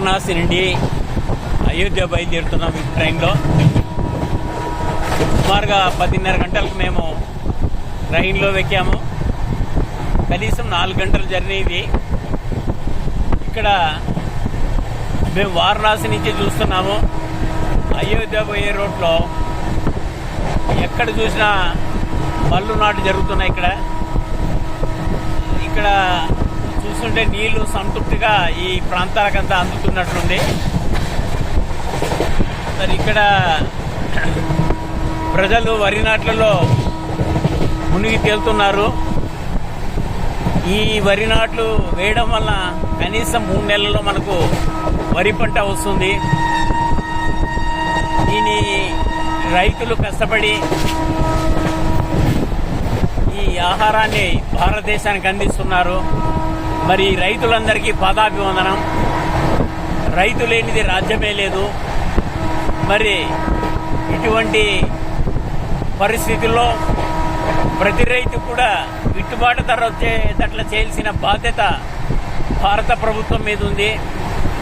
వారణాసి నుండి అయోధ్య బయలుదేరుతున్నాం ఈ ట్రైన్లో. సుమారుగా 10:30 గంటలకు మేము ట్రైన్లో ఎక్కాము. కనీసం 4 గంటల జర్నీ ఇది. ఇక్కడ మేము వారణాసి నుంచి చూస్తున్నాము. అయోధ్య పోయే రోడ్లో ఎక్కడ చూసినా పళ్ళు నాటు జరుగుతున్నాయి. ఇక్కడ చూస్తుంటే నీళ్లు సంతృప్తిగా ఈ ప్రాంతాలకంతా అందుతున్నట్లుంది. మరి ఇక్కడ ప్రజలు వరి నాట్లలో మునిగి తేలుతున్నారు. ఈ వరి నాట్లు వేయడం వల్ల కనీసం 3 నెలల్లో మనకు వరి పంట వస్తుంది. దీని రైతులు కష్టపడి ఈ ఆహారాన్ని భారతదేశానికి అందిస్తున్నారు. మరి రైతులందరికీ పాదాభివందనం. రైతు లేనిది రాజ్యమే లేదు. మరి ఇటువంటి పరిస్థితుల్లో ప్రతి రైతు కూడా గిట్టుబాటు ధర వచ్చేటట్లా చేయాల్సిన బాధ్యత భారత ప్రభుత్వం మీద ఉంది.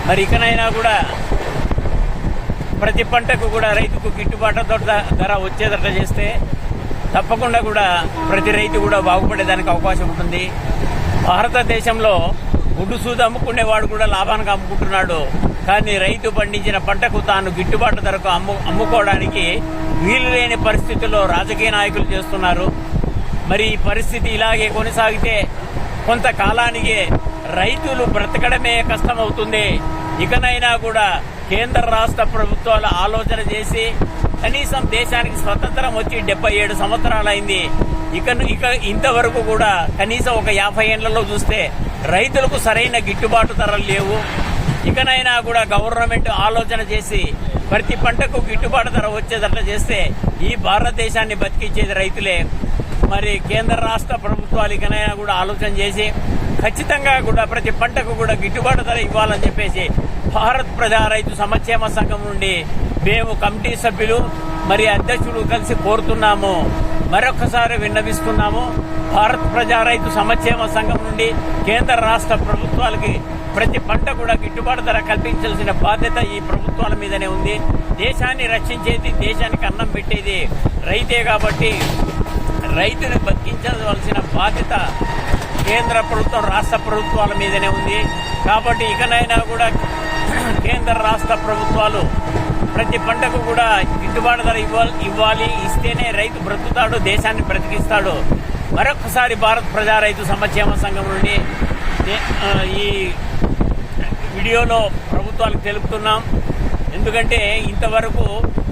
మరి ఇకనైనా కూడా ప్రతి పంటకు కూడా రైతుకు గిట్టుబాటు ధర వచ్చేటట్లా చేస్తే తప్పకుండా కూడా ప్రతి రైతు కూడా బాగుపడేదానికి అవకాశం ఉంటుంది. భారతదేశంలో గుడ్డు సూది అమ్ముకునేవాడు కూడా లాభానికి అమ్ముకుంటున్నాడు. కానీ రైతు పండించిన పంటకు తాను గిట్టుబాటు ధరకు అమ్ముకోవడానికి వీలు లేని పరిస్థితుల్లో రాజకీయ నాయకులు చేస్తున్నారు. మరి ఈ పరిస్థితి ఇలాగే కొనసాగితే కొంతకాలానికి రైతులు బ్రతకడమే కష్టమవుతుంది. ఇకనైనా కూడా కేంద్ర రాష్ట్ర ప్రభుత్వాలు ఆలోచన చేసి కనీసం దేశానికి స్వతంత్రం వచ్చి 77 సంవత్సరాలైంది. ఇక ఇంతవరకు కూడా కనీసం ఒక 50 ఏళ్లలో చూస్తే రైతులకు సరైన గిట్టుబాటు ధరలు లేవు. ఇకనైనా కూడా గవర్నమెంట్ ఆలోచన చేసి ప్రతి పంటకు గిట్టుబాటు ధర వచ్చేటట్లు చేస్తే ఈ భారతదేశాన్ని బతికించేది రైతులే. మరి కేంద్ర రాష్ట్ర ప్రభుత్వాలు ఇకనైనా కూడా ఆలోచన చేసి ఖచ్చితంగా కూడా ప్రతి పంటకు కూడా గిట్టుబాటు ధర ఇవ్వాలని చెప్పేసి భారత్ ప్రజా రైతు సంక్షేమ సంఘం నుండి మేము కమిటీ సభ్యులు మరి అధ్యక్షుడు కలిసి కోరుతున్నాము. మరొకసారి విన్నవిస్తున్నాము. భారత్ ప్రజా రైతు సంక్షేమ సంఘం నుండి కేంద్ర రాష్ట్ర ప్రభుత్వాలకి ప్రతి పంట కూడా గిట్టుబాటు ధర కల్పించాల్సిన బాధ్యత ఈ ప్రభుత్వాల మీదనే ఉంది. దేశాన్ని రక్షించేది, దేశానికి అన్నం పెట్టేది రైతే కాబట్టి రైతుని బతికించవలసిన బాధ్యత కేంద్ర ప్రభుత్వం, రాష్ట్ర ప్రభుత్వాల మీదనే ఉంది. కాబట్టి ఇకనైనా కూడా కేంద్ర రాష్ట్ర ప్రభుత్వాలు ప్రతి పంటకు కూడా గిట్టుబాటు ధర ఇవ్వాలి. ఇస్తేనే రైతు బ్రతుకుతాడు, దేశాన్ని బ్రతికిస్తాడు. మరొకసారి భారత్ ప్రజా రైతు సంక్షేమ సంఘం నుండి ఈ వీడియోలో ప్రభుత్వాలకు తెలుపుతున్నాం. ఎందుకంటే ఇంతవరకు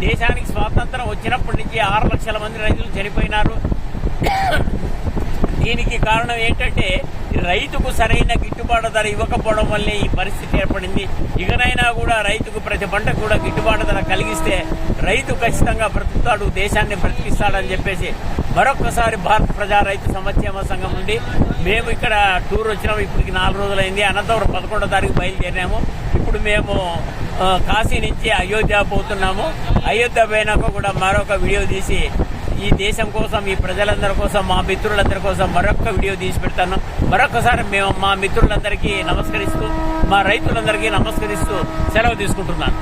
దేశానికి స్వాతంత్రం వచ్చినప్పటి నుంచి 6 లక్షల మంది రైతులు చనిపోయినారు. దీనికి కారణం ఏంటంటే రైతుకు సరైన గిట్టుబాటు ధర ఇవ్వకపోవడం వల్లే ఈ పరిస్థితి ఏర్పడింది. ఇకనైనా కూడా రైతుకు ప్రతి పంటకు కూడా గిట్టుబాటు ధర కలిగిస్తే రైతు ఖచ్చితంగా బ్రతుకుతాడు, దేశాన్ని బ్రతికిస్తాడని చెప్పేసి మరొకసారి భారత ప్రజా రైతు సంక్షేమ సంఘం నుండి మేము ఇక్కడ టూర్ వచ్చినాము. ఇప్పటికి 4 రోజులైంది. అనంతపురం 11వ తారీఖు బయలుదేరినాము. ఇప్పుడు మేము కాశీ నుంచి అయోధ్య పోతున్నాము. అయోధ్య పోయినాక కూడా మరొక వీడియో తీసి ఈ దేశం కోసం, ఈ ప్రజలందరి కోసం, మా మిత్రులందరి కోసం మరొక వీడియో తీసి పెడతాను. మరొకసారి మేము మా మిత్రులందరికీ నమస్కరిస్తూ, మా రైతులందరికీ నమస్కరిస్తూ సెలవు తీసుకుంటున్నాను.